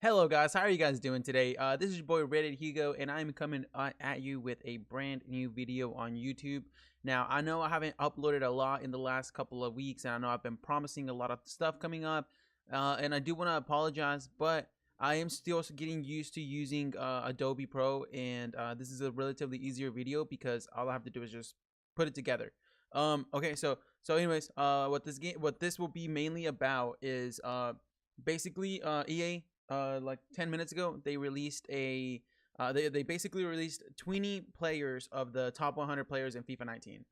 Hello guys, how are you guys doing today? This is your boy Ratedhugo, and I'm coming at you with a brand new video on YouTube. Now, I know I haven't uploaded a lot in the last couple of weeks, and I know I've been promising a lot of stuff coming up, and I do want to apologize, but I am still getting used to using Adobe Pro, and this is a relatively easier video because all I have to do is just put it together. Okay, so anyways, what this will be mainly about is basically EA like 10 minutes ago they released a they basically released 20 players of the top 100 players in FIFA 19.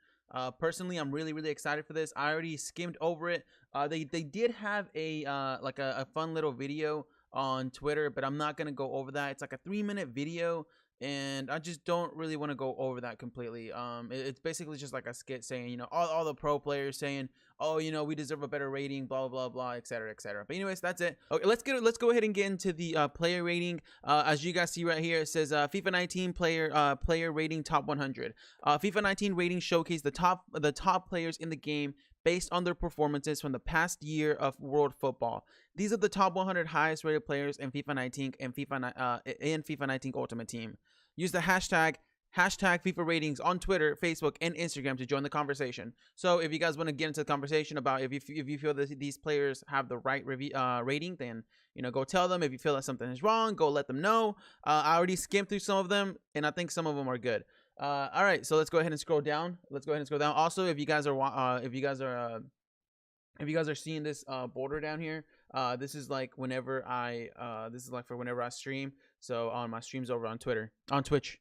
Personally, I'm really excited for this. I already skimmed over it. They did have a like a fun little video on Twitter, but I'm not gonna go over that. It's like a 3-minute video, and I just don't really want to go over that completely. It's basically just like a skit saying, you know, all the pro players saying, oh, you know, we deserve a better rating, blah blah blah, etc etc. But anyways, that's it. Okay, let's go ahead and get into the player rating. As you guys see right here, it says FIFA 19 player rating top 100. FIFA 19 rating showcase the top players in the game based on their performances from the past year of world football. These are the top 100 highest rated players in FIFA 19 and FIFA 19 Ultimate Team. Use the hashtag FIFA ratings on Twitter, Facebook, and Instagram to join the conversation. So if you guys want to get into the conversation about if you feel that these players have the right rating, then go tell them. If you feel that something is wrong, go let them know. I already skimmed through some of them, and I think some of them are good. All right, so let's go ahead and scroll down. Also, if you guys are seeing this border down here, this is like whenever for whenever I stream. So on my streams over on Twitch.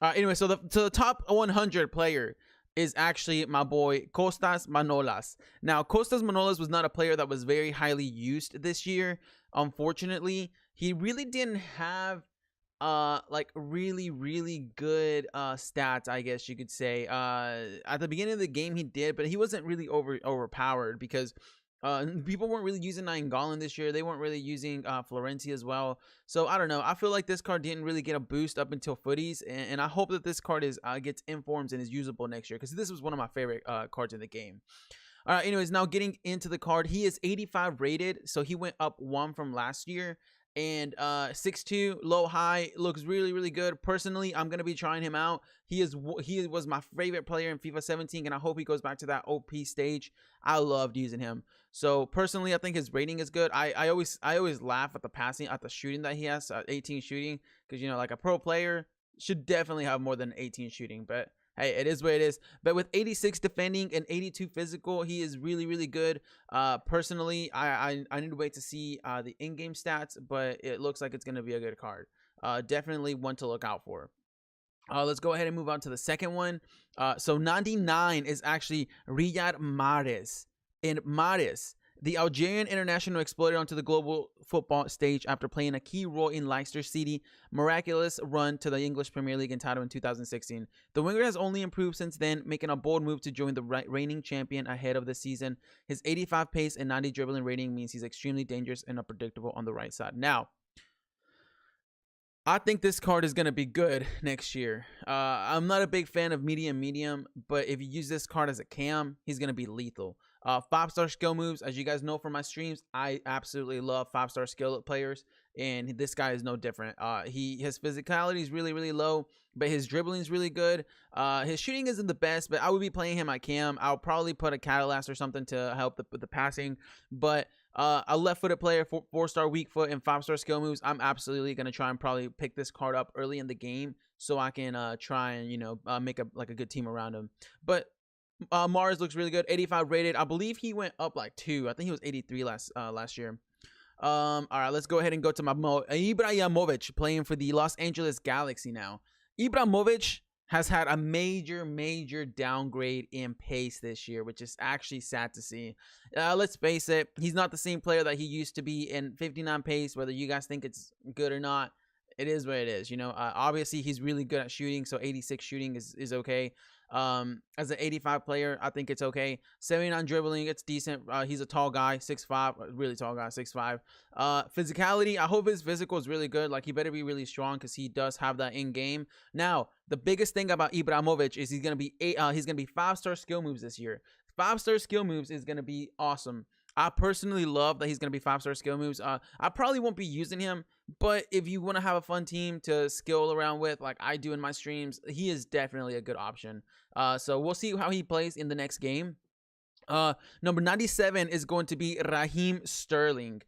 Anyway, so the top 100 player is actually my boy Costas Manolas. Now, Costas Manolas was not a player that was very highly used this year. Unfortunately, he really didn't have like really good stats, I guess you could say. At the beginning of the game he did, but he wasn't really overpowered because people weren't really using Nainggolan this year. They weren't really using Florenzi as well. So I don't know. I feel like this card didn't really get a boost up until footies, and I hope that this card gets informs and is usable next year, because this was one of my favorite cards in the game. All right, anyways, now getting into the card, he is 85 rated, so he went up 1 from last year. And 6'2", low high, looks really good. Personally, I'm gonna be trying him out. He was my favorite player in FIFA 17, and I hope he goes back to that OP stage. I loved using him. So personally, I think his rating is good. I always laugh at the shooting that he has, 18 shooting, because like a pro player should definitely have more than 18 shooting, but hey, it is what it is. But with 86 defending and 82 physical, he is really good. Personally, I need to wait to see the in-game stats, but it looks like it's going to be a good card. Definitely one to look out for. Let's go ahead and move on to the second one. So 99 is actually Riyad Mahrez. And Mahrez, the Algerian international, exploded onto the global football stage after playing a key role in Leicester City's miraculous run to the English Premier League and title in 2016. The winger has only improved since then, making a bold move to join the reigning champion ahead of the season. His 85 pace and 90 dribbling rating means he's extremely dangerous and unpredictable on the right side. Now, I think this card is going to be good next year. I'm not a big fan of medium, but if you use this card as a cam, he's going to be lethal. 5-star skill moves, as you guys know from my streams, I absolutely love 5-star skill players, and this guy is no different. His physicality is really low, but his dribbling is really good. His shooting isn't the best, but I would be playing him at cam. I'll probably put a Catalyst or something to help the passing, but a left-footed player, 4-star weak foot, and 5-star skill moves, I'm absolutely going to try and probably pick this card up early in the game so I can try and make a good team around him. But Mars looks really good. 85 rated. I believe he went up like 2. I think he was 83 last year. All right, let's go ahead and go to my Ibrahimovic, playing for the Los Angeles Galaxy now. Ibrahimovic has had a major downgrade in pace this year, which is actually sad to see. Let's face it, he's not the same player that he used to be in 59 pace, whether you guys think it's good or not. It is what it is, obviously he's really good at shooting, so 86 shooting is okay. As an 85 player, I think it's okay. 79 dribbling, it's decent. He's a tall guy, 6'5", really tall guy, 6'5". Physicality, I hope his physical is really good. Like, he better be really strong because he does have that in game. Now, the biggest thing about Ibrahimovic is he's gonna be 5-star skill moves this year. 5-star skill moves is gonna be awesome. I personally love that he's going to be 5-star skill moves. I probably won't be using him, but if you want to have a fun team to skill around with, like I do in my streams, he is definitely a good option. So we'll see how he plays in the next game. Number 97 is going to be Raheem Sterling.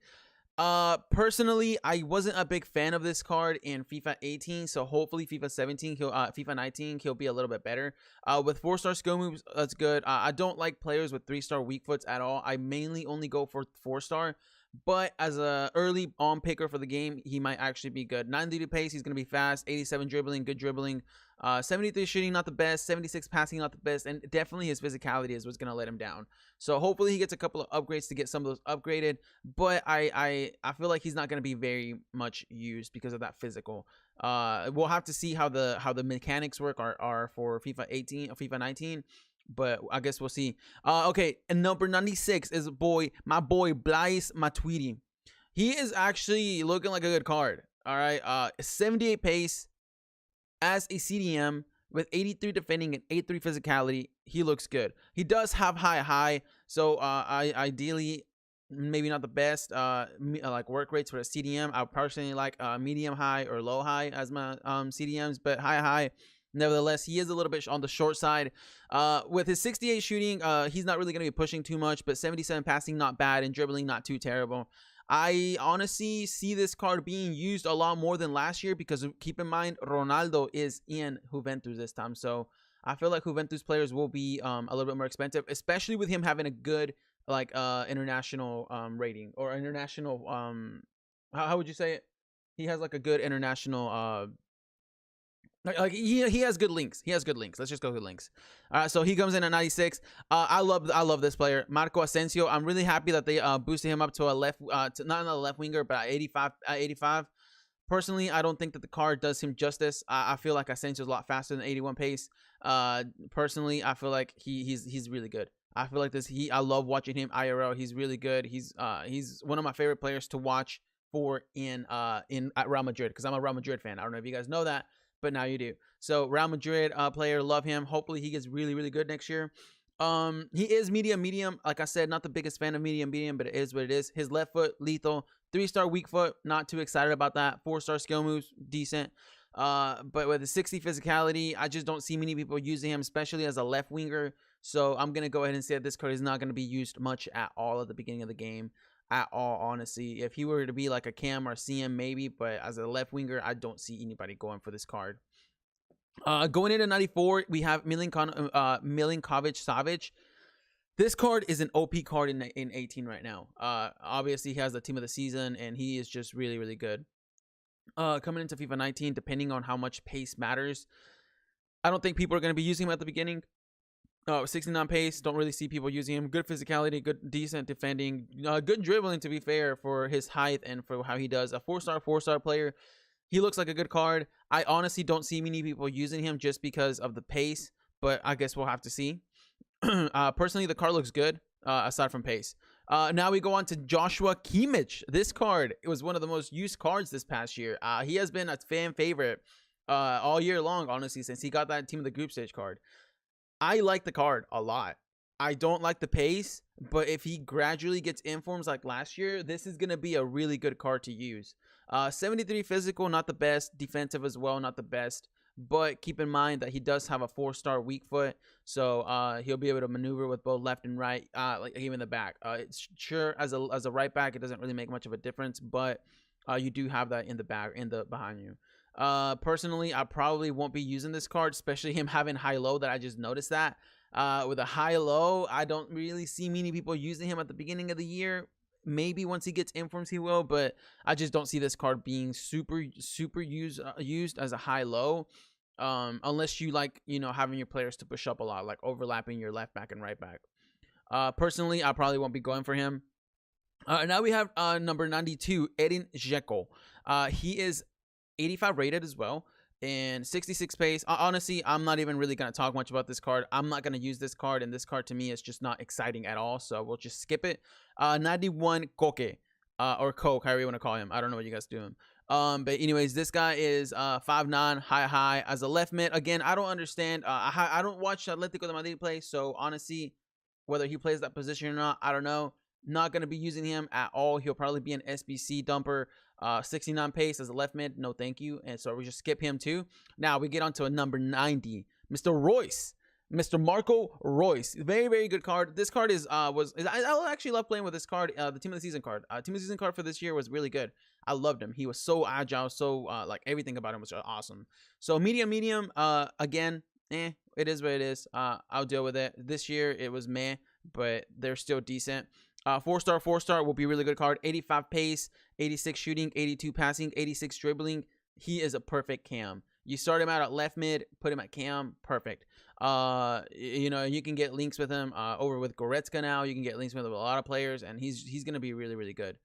Personally, I wasn't a big fan of this card in FIFA 18, so hopefully FIFA 17, FIFA 19, he'll be a little bit better. With 4-star skill moves, that's good. I don't like players with 3-star weak foots at all. I mainly only go for 4-star, but as a early on picker for the game, he might actually be good. 93 pace, he's gonna be fast. 87 dribbling, good dribbling. 73 shooting, not the best. 76 passing, not the best, and definitely his physicality is what's gonna let him down. So hopefully he gets a couple of upgrades to get some of those upgraded. But I feel like he's not gonna be very much used because of that physical. We'll have to see how the mechanics work are for FIFA 18 or FIFA 19. But I guess we'll see. Okay, and number 96 is my boy Blaise Matuidi. He is actually looking like a good card. All right, 78 pace as a CDM with 83 defending and 83 physicality. He looks good. He does have high, so I ideally maybe not the best like work rates for a CDM. I personally like medium high or low high as my CDMs, but high. Nevertheless, he is a little bit on the short side. With his 68 shooting, he's not really going to be pushing too much, but 77 passing, not bad, and dribbling, not too terrible. I honestly see this card being used a lot more than last year because keep in mind, Ronaldo is in Juventus this time. So I feel like Juventus players will be a little bit more expensive, especially with him having a good like international rating or international how would you say it? He has like a good international like he has good links. He has good links. Let's just go with links. So he comes in at 96. I love this player, Marco Asensio. I'm really happy that they boosted him up to a left, not a left winger, but 85. Personally, I don't think that the card does him justice. I feel like Asensio is a lot faster than 81 pace. Personally, I feel like he's really good. I feel like I love watching him IRL. He's really good. He's one of my favorite players to watch for at Real Madrid because I'm a Real Madrid fan. I don't know if you guys know that, but now you do. So Real Madrid player, love him. Hopefully he gets really good next year. He is medium. Like I said, not the biggest fan of medium, but it is what it is. His left foot, lethal. 3-star weak foot, not too excited about that. 4-star skill moves, decent. But with the 60 physicality, I just don't see many people using him, especially as a left winger. So I'm going to go ahead and say that this card is not going to be used much at all at the beginning of the game. At all, honestly. If he were to be like a Cam or CM, maybe, but as a left winger, I don't see anybody going for this card. Going into 94, we have Milinkovic-Savic. This card is an OP card in 18 right now. Obviously, he has the team of the season, and he is just really good. Coming into FIFA 19, depending on how much pace matters, I don't think people are going to be using him at the beginning. 69 pace, don't really see people using him. Good physicality, good decent defending, good dribbling to be fair for his height and for how he does. A 4-star player. He looks like a good card. I honestly don't see many people using him just because of the pace, but I guess we'll have to see. Personally, the card looks good aside from pace. Now we go on to Joshua Kimmich. This card, it was one of the most used cards this past year. He has been a fan favorite all year long, honestly, since he got that team of the group stage card. I like the card a lot. I don't like the pace, but if he gradually gets informs like last year, this is going to be a really good card to use. 73 physical, not the best. Defensive as well, not the best. But keep in mind that he does have a 4-star weak foot, so he'll be able to maneuver with both left and right, like even the back. It's sure as a right back, it doesn't really make much of a difference, but you do have that in the back, behind you. Personally, I probably won't be using this card, especially him having high-low. That I just noticed that with a high-low, I don't really see many people using him at the beginning of the year. Maybe once he gets informs, he will, but I just don't see this card being super used as a high-low. Unless you like, having your players to push up a lot, like overlapping your left back and right back. Personally, I probably won't be going for him. Now we have number 92, Edin Dzeko. He is 85 rated as well, and 66 pace. Honestly, I'm not even really going to talk much about this card. I'm not going to use this card, and this card to me is just not exciting at all, so we'll just skip it. 91 Koke, or Coke, however you want to call him. I don't know what you guys do him. But anyways, this guy is 5'9", high as a left mid. Again, I don't understand. I don't watch Ratedhugo de Madrid play, so honestly, whether he plays that position or not, I don't know. Not going to be using him at all. He'll probably be an SBC dumper. 69 pace as a left mid. No, thank you. And so we just skip him too. Now we get on to a number 90. Mr. Royce. Mr. Marco Royce. Very, very good card. This card I actually love playing with this card. The Team of the Season card. Team of the Season card for this year was really good. I loved him. He was so agile, so like everything about him was awesome. So medium, again, it is what it is. I'll deal with it. This year it was meh, but they're still decent. 4-star will be a really good card. 85 pace, 86 shooting, 82 passing, 86 dribbling. He is a perfect cam. You start him out at left mid, put him at cam, perfect. You know, you can get links with him over with Goretzka now. You can get links with him with a lot of players, and he's going to be really, really good.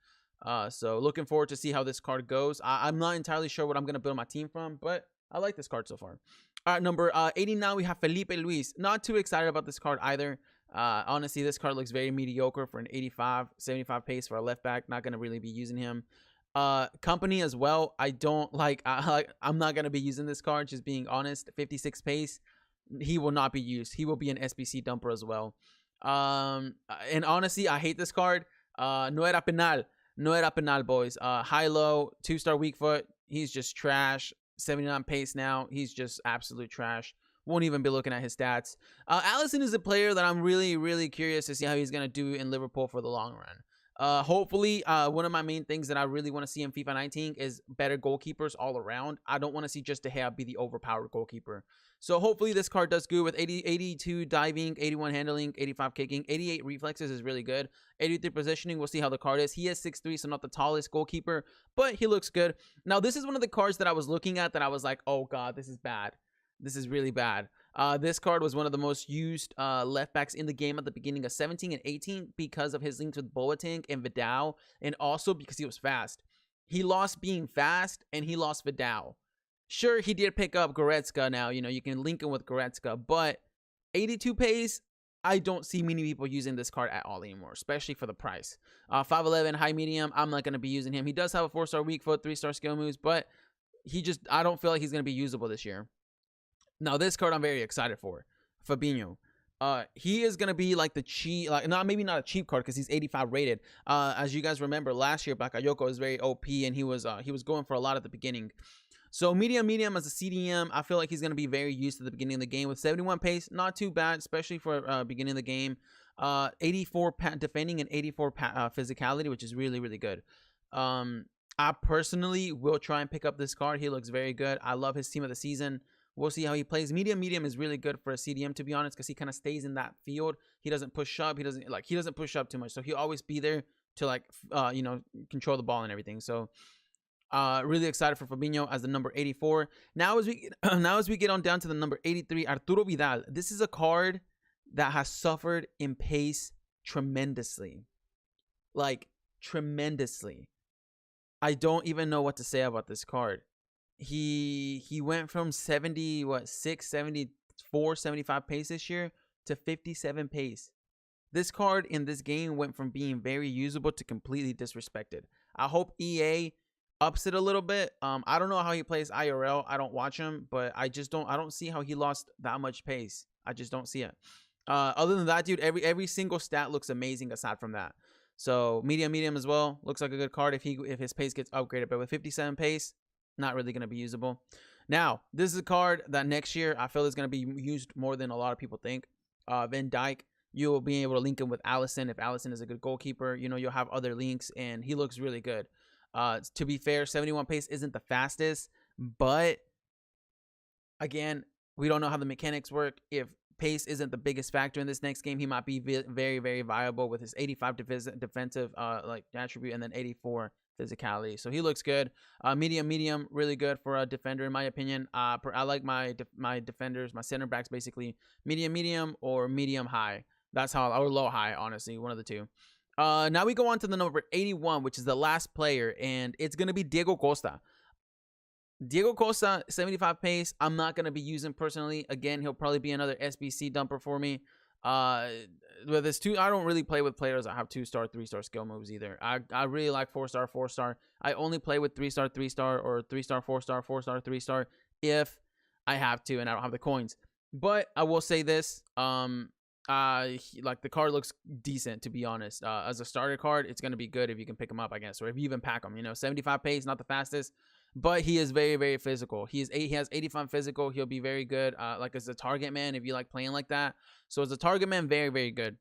So looking forward to see how this card goes. I'm not entirely sure what I'm going to build my team from, but I like this card so far. All right, number 89, we have Felipe Luis. Not too excited about this card either. Honestly, this card looks very mediocre for an 85, 75 pace for a left back. Not going to really be using him. Company as well. I don't like. I'm not going to be using this card, just being honest. 56 pace. He will not be used. He will be an SBC dumper as well. And honestly, I hate this card. No era penal. No era penal, boys. High-low, 2-star weak foot. He's just trash. 79 pace now. He's just absolute trash. Won't even be looking at his stats. Alisson is a player that I'm really, really curious to see how he's going to do in Liverpool for the long run. Hopefully, one of my main things that I really want to see in FIFA 19 is better goalkeepers all around. I don't want to see just De Gea be the overpowered goalkeeper. So hopefully this card does good with 82 diving, 81 handling, 85 kicking, 88 reflexes is really good. 83 positioning, we'll see how the card is. He is 6'3", so not the tallest goalkeeper, but he looks good. Now, this is one of the cards that I was looking at that I was like, oh God, this is bad. This is really bad. This card was one of the most used left backs in the game at the beginning of 17 and 18 because of his links with Boateng and Vidal, and also because he was fast. He lost being fast, and he lost Vidal. Sure, he did pick up Goretzka now. You know, you can link him with Goretzka, but 82 pace, I don't see many people using this card at all anymore, especially for the price. 5'11", high medium, I'm not going to be using him. He does have a 4-star weak foot, 3-star skill moves, but I don't feel like he's going to be usable this year. Now, this card I'm very excited for. Fabinho. He is going to be like the cheap, maybe not a cheap card because he's 85 rated. As you guys remember, last year, Bakayoko was very OP, and he was going for a lot at the beginning. So medium as a CDM, I feel like he's going to be very used to the beginning of the game with 71 pace. Not too bad, especially for beginning of the game. 84 defending and 84 physicality, which is really, really good. I personally will try and pick up this card. He looks very good. I love his team of the season. We'll see how he plays. Medium is really good for a CDM, to be honest, because he kind of stays in that field. He doesn't push up. He doesn't push up too much. So he'll always be there to control the ball and everything. So really excited for Fabinho as the number 84. Now as we get on down to the number 83, Arturo Vidal. This is a card that has suffered in pace tremendously. Like tremendously. I don't even know what to say about this card. He went from 74, 75 pace this year to 57 pace. This card in this game went from being very usable to completely disrespected. I hope EA ups it a little bit. I don't know how he plays IRL. I don't watch him, but I don't see how he lost that much pace. I just don't see it. Other than that, dude, every single stat looks amazing aside from that. So medium as well. Looks like a good card if his pace gets upgraded, but with 57 pace, not really going to be usable. Now, this is a card that next year I feel is going to be used more than a lot of people think. Van Dijk, you will be able to link him with Alisson. If Alisson is a good goalkeeper, you know, you'll have other links, and he looks really good. To be fair, 71 pace isn't the fastest, but again, we don't know how the mechanics work. If pace isn't the biggest factor in this next game, he might be very, very viable with his 85 defensive attribute and then 84 physicality. So he looks good. Medium, really good for a defender in my opinion. I like my defenders, my center backs basically medium or medium high. That's how, or low high, honestly, one of the two. Now we go on to the number 81, which is the last player, and it's gonna be Diego Costa. Diego Costa, 75 pace. I'm not going to be using personally. Again, he'll probably be another SBC dumper for me. With this I don't really play with players that have 2-star, 3-star skill moves either. I really like 4-star, 4-star. I only play with 3-star, 3-star, or 3-star, 4-star, 4-star, 3-star if I have to and I don't have the coins. But I will say this. like the card looks decent, to be honest. As a starter card, it's gonna be good if you can pick him up, I guess, or if you even pack him. 75 pace, not the fastest, but he is very, very physical. He has 85 physical. He'll be very good. Like as a target man, if you like playing like that. So as a target man, very, very good.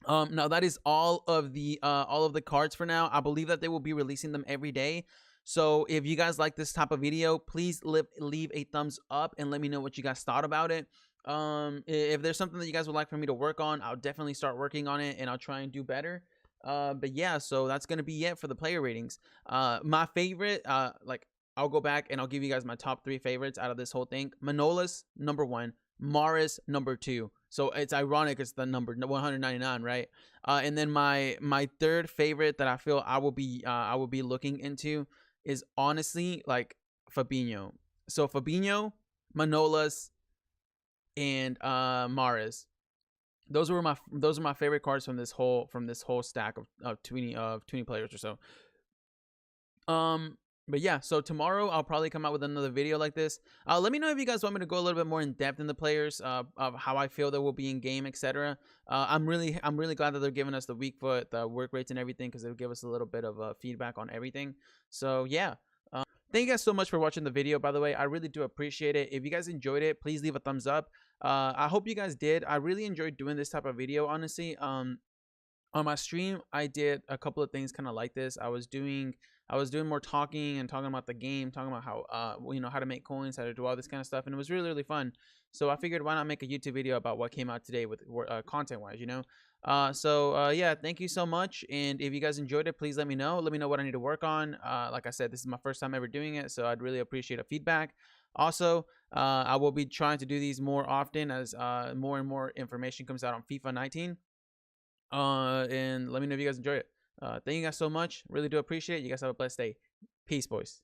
Now that is all of the cards for now. I believe that they will be releasing them every day. So if you guys like this type of video, please leave a thumbs up and let me know what you guys thought about it. If there's something that you guys would like for me to work on, I'll definitely start working on it and I'll try and do better. But yeah, so that's gonna be it for the player ratings. My favorite, like I'll go back and I'll give you guys my top 3 favorites out of this whole thing. Manolas #1, Maris #2. So it's ironic it's the number 199, right? And then my third favorite that I feel I will be looking into is honestly like Fabinho. So Fabinho, Manolas, and Maris. Those are my favorite cards from this whole stack of 20 players or so. But yeah, so tomorrow I'll probably come out with another video like this. Let me know if you guys want me to go a little bit more in depth in the players, of how I feel they will be in game, etc. I'm really glad that they're giving us the weak foot, the work rates, and everything, because it'll give us a little bit of feedback on everything. So yeah. Thank you guys so much for watching the video, by the way. I really do appreciate it. If you guys enjoyed it, please leave a thumbs up. I hope you guys did. I really enjoyed doing this type of video, honestly. On my stream, I did a couple of things kind of like this. I was doing more talking and talking about the game, talking about how how to make coins, how to do all this kind of stuff, and it was really, really fun. So I figured, why not make a YouTube video about what came out today with content wise, yeah, thank you so much. And if you guys enjoyed it, please let me know what I need to work on. Like I said, this is my first time ever doing it, so I'd really appreciate a feedback. Also, I will be trying to do these more often as more and more information comes out on FIFA 19. And let me know if you guys enjoy it. Thank you guys so much. Really do appreciate it. You guys have a blessed day. Peace, boys.